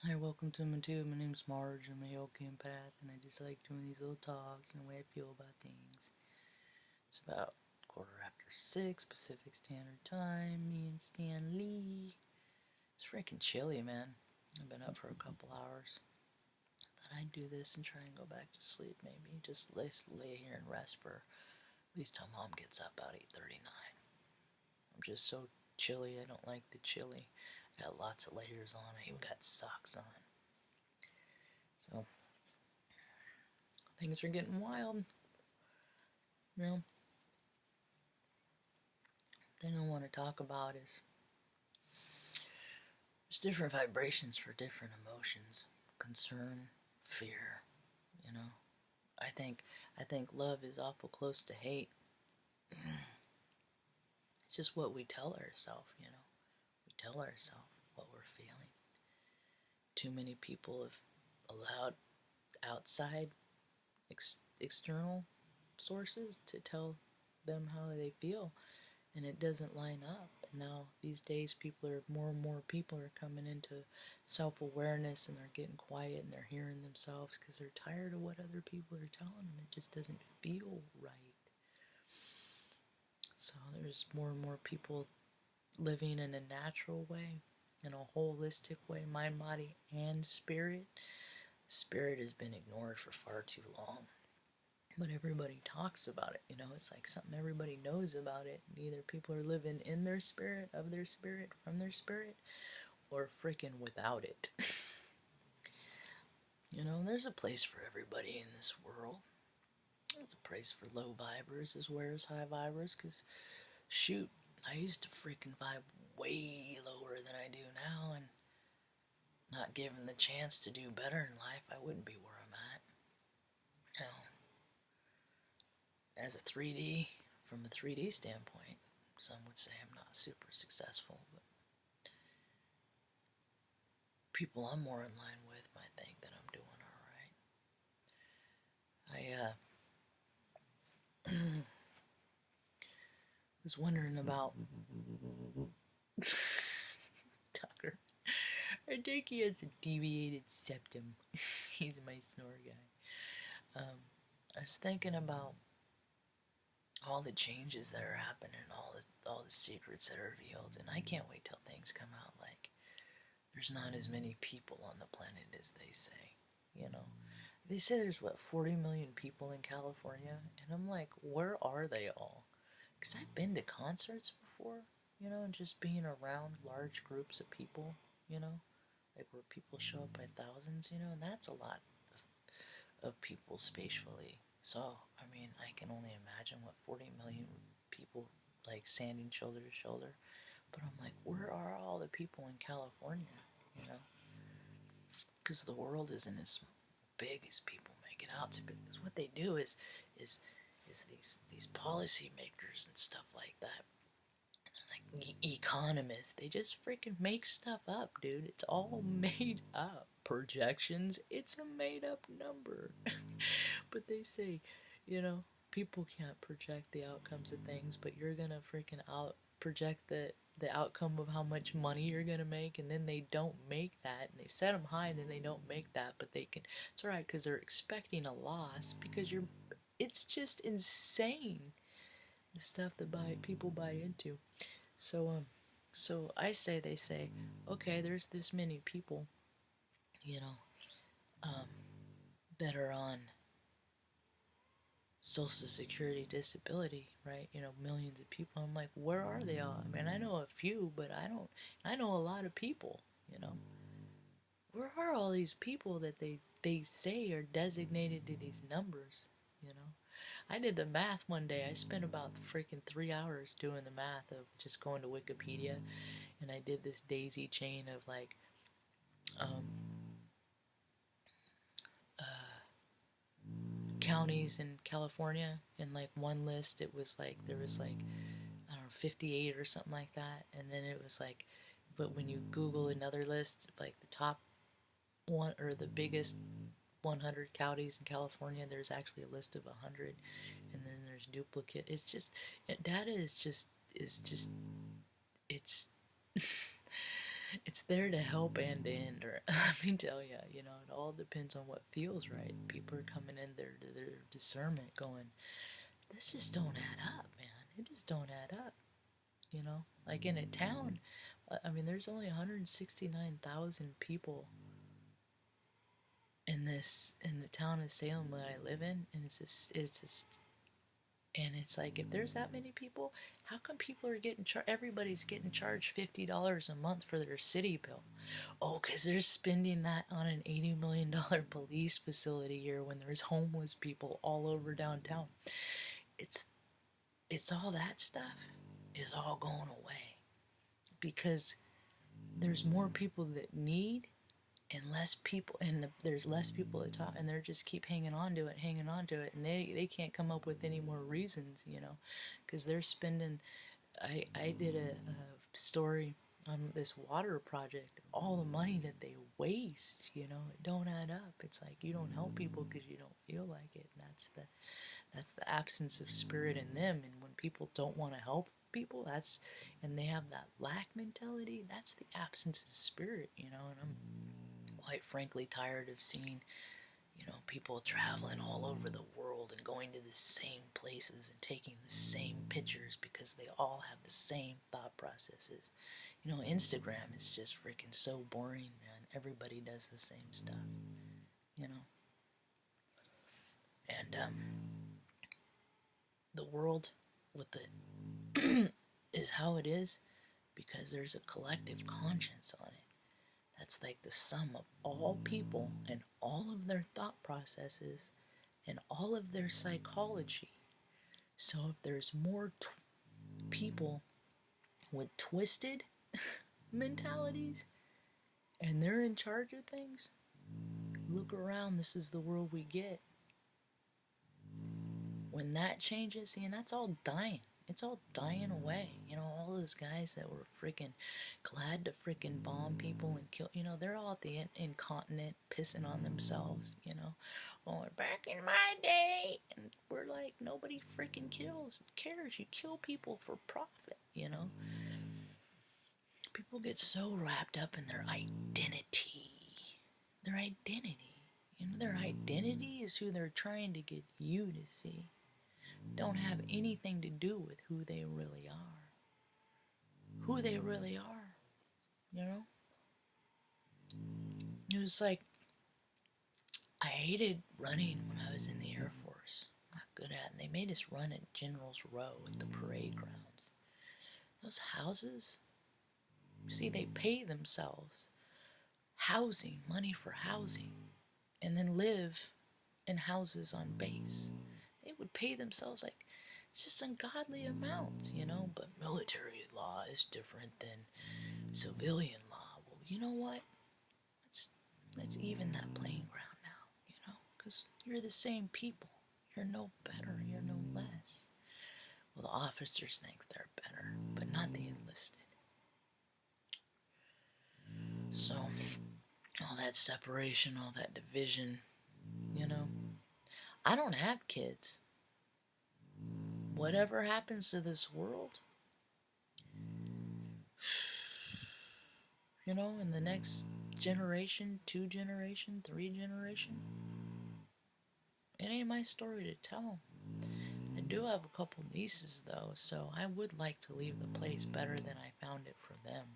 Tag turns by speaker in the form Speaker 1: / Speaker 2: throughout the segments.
Speaker 1: Hi, welcome to my tube. My name's Marge. I'm a yoga empath, and I just like doing these little talks and the way I feel about things. It's about 6:15 Pacific Standard Time. Me and Stan Lee. It's freaking chilly, man. I've been up for a couple hours. Thought I'd do this and try and go back to sleep. Maybe just lay here and rest for at least till Mom gets up about 8:39. I'm just so chilly. I don't like the chilly. Got lots of layers on. I even got socks on. So things are getting wild. You know, the thing I want to talk about is there's different vibrations for different emotions. Concern, fear, you know. I think love is awful close to hate. It's just what we tell ourselves, you know. We tell ourselves what we're feeling. Too many people have allowed outside external sources to tell them how they feel, and it doesn't line up. Now these days more and more people are coming into self-awareness, and they're getting quiet and they're hearing themselves because they're tired of what other people are telling them. It just doesn't feel right. So there's more and more people living in a natural way, in a holistic way, mind, body, and spirit. Spirit has been ignored for far too long. But everybody talks about it, you know, it's like something everybody knows about it. Either people are living in their spirit, of their spirit, from their spirit, or freaking without it. You know, there's a place for everybody in this world. There's a place for low vibers as well as high vibers, because, shoot, I used to freaking vibe way lower than I do now, and not given the chance to do better in life, I wouldn't be where I'm at. Hell, as a 3D, from a 3D standpoint, some would say I'm not super successful, but people I'm more in line with might think that I'm doing alright. I was wondering about Tucker. I think he has a deviated septum. He's my snore guy. I was thinking about all the changes that are happening, all the secrets that are revealed, and I can't wait till things come out. Like, there's not as many people on the planet as they say, you know. They say there's, 40 million people in California, and I'm like, where are they all? Because I've been to concerts before, you know, and just being around large groups of people, you know, like where people show up by thousands, you know, and that's a lot of people spatially. So, I mean, I can only imagine what 40 million people, like, standing shoulder to shoulder. But I'm like, where are all the people in California, you know? Because the world isn't as big as people make it out to be. Because what they do is these policy makers and stuff like that, like economists, they just freaking make stuff up, dude. It's all made up. Projections, it's a made up number. But they say, you know, people can't project the outcomes of things, but you're gonna freaking out project the outcome of how much money you're gonna make, and then they don't make that, and they set them high, and then they don't make that, but they can. It's alright because they're expecting a loss because you're. It's just insane, the stuff that people buy into. So they say, okay, there's this many people, you know, um, that are on Social Security disability, right? You know, millions of people. I'm like, where are they all? I mean, I know a few, but I know a lot of people, you know. Where are all these people that they say are designated to these numbers, you know? I did the math one day. I spent about freaking 3 hours doing the math of just going to Wikipedia, and I did this daisy chain of like, um, counties in California. In like one list, it was like there was like, I don't know, 58 or something like that, and then it was like, but when you Google another list, like the top one or the biggest 100 counties in California, there's actually a list of 100, and then there's duplicate. It's just, data is just it's It's there to help and to hinder. Let me tell you, you know, it all depends on what feels right. People are coming in there to their discernment going, this just don't add up, man. It just don't add up, you know? Like in a town, I mean, there's only 169,000 people in the town of Salem that I live in, and and it's like, if there's that many people, how come people are getting everybody's getting charged $50 a month for their city bill? Oh, because they're spending that on an $80 million police facility here when there's homeless people all over downtown. It's it's all that stuff is all going away because there's more people that need and less people, and there's less people at top, and they're just keep hanging on to it, and they can't come up with any more reasons, you know, because they're spending. I did a story on this water project. All the money that they waste, you know, it don't add up. It's like you don't help people because you don't feel like it, and that's the absence of spirit in them. And when people don't want to help people, and they have that lack mentality, that's the absence of spirit, you know. And I'm quite frankly tired of seeing, you know, people traveling all over the world and going to the same places and taking the same pictures because they all have the same thought processes. You know, Instagram is just freaking so boring, man. Everybody does the same stuff, you know. And the world with the is how it is because there's a collective conscience on it. That's like the sum of all people and all of their thought processes and all of their psychology. So if there's more people with twisted mentalities and they're in charge of things, look around, this is the world we get. When that changes, see, and that's all dying. It's all dying away. You know, all those guys that were freaking glad to freaking bomb people and kill, you know, they're all at the incontinent pissing on themselves, you know. Well, back in my day, and we're like, nobody freaking cares. You kill people for profit, you know. People get so wrapped up in their identity. Their identity. You know, their identity is who they're trying to get you to see. Don't have anything to do with who they really are. Who they really are, you know? It was like, I hated running when I was in the Air Force. Not good at it. And they made us run at General's Row at the parade grounds. Those houses, see, they pay themselves housing, money for housing, and then live in houses on base. They would pay themselves like, it's just ungodly amounts, you know, but military law is different than civilian law. Well, you know what? Let's even that playing ground now, you know, because you're the same people. You're no better, you're no less. Well, the officers think they're better, but not the enlisted. So, all that separation, all that division, you know. I don't have kids. Whatever happens to this world, you know, in the next generation, 2 generation, 3 generation, it ain't my story to tell. I do have a couple nieces though, so I would like to leave the place better than I found it for them.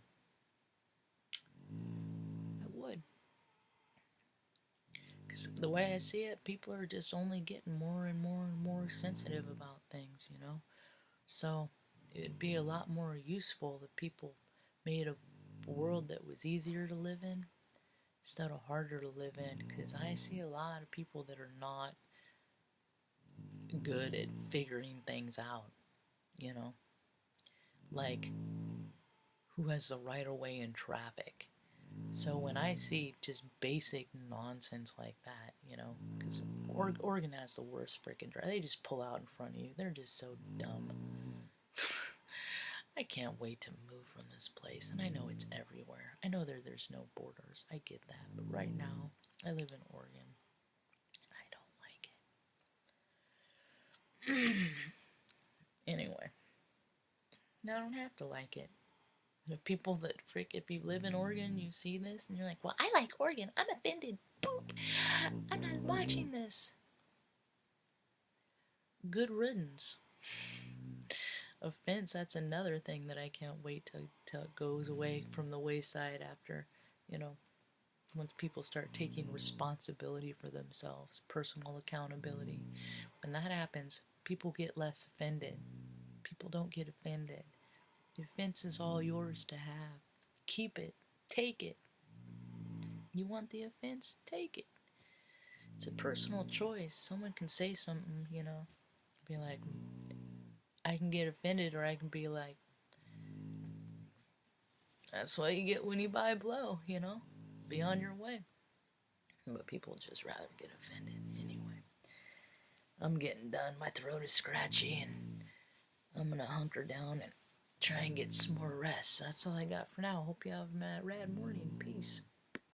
Speaker 1: I would. Because the way I see it, people are just only getting more and more and more sensitive about things, you know? So it'd be a lot more useful if people made a world that was easier to live in instead of harder to live in, because I see a lot of people that are not good at figuring things out, you know, like who has the right of way in traffic. So when I see just basic nonsense like that, you know, because Oregon has the worst freaking drive. They just pull out in front of you. They're just so dumb. I can't wait to move from this place, and I know it's everywhere. I know there's no borders. I get that, but right now, I live in Oregon, and I don't like it. Anyway, I don't have to like it. If people that if you live in Oregon, you see this and you're like, well, I like Oregon. I'm offended. Boop. I'm not watching this. Good riddance. Offense, that's another thing that I can't wait till it goes away from the wayside after, once people start taking responsibility for themselves, personal accountability. When that happens, people get less offended. People don't get offended. The offense is all yours to have. Keep it. Take it. You want the offense? Take it. It's a personal choice. Someone can say something, be like, I can get offended, or I can be like, that's what you get when you buy blow, Be on your way. But people just rather get offended anyway. I'm getting done. My throat is scratchy, and I'm gonna hunker down and try and get some more rest. That's all I got for now. Hope you have a rad morning.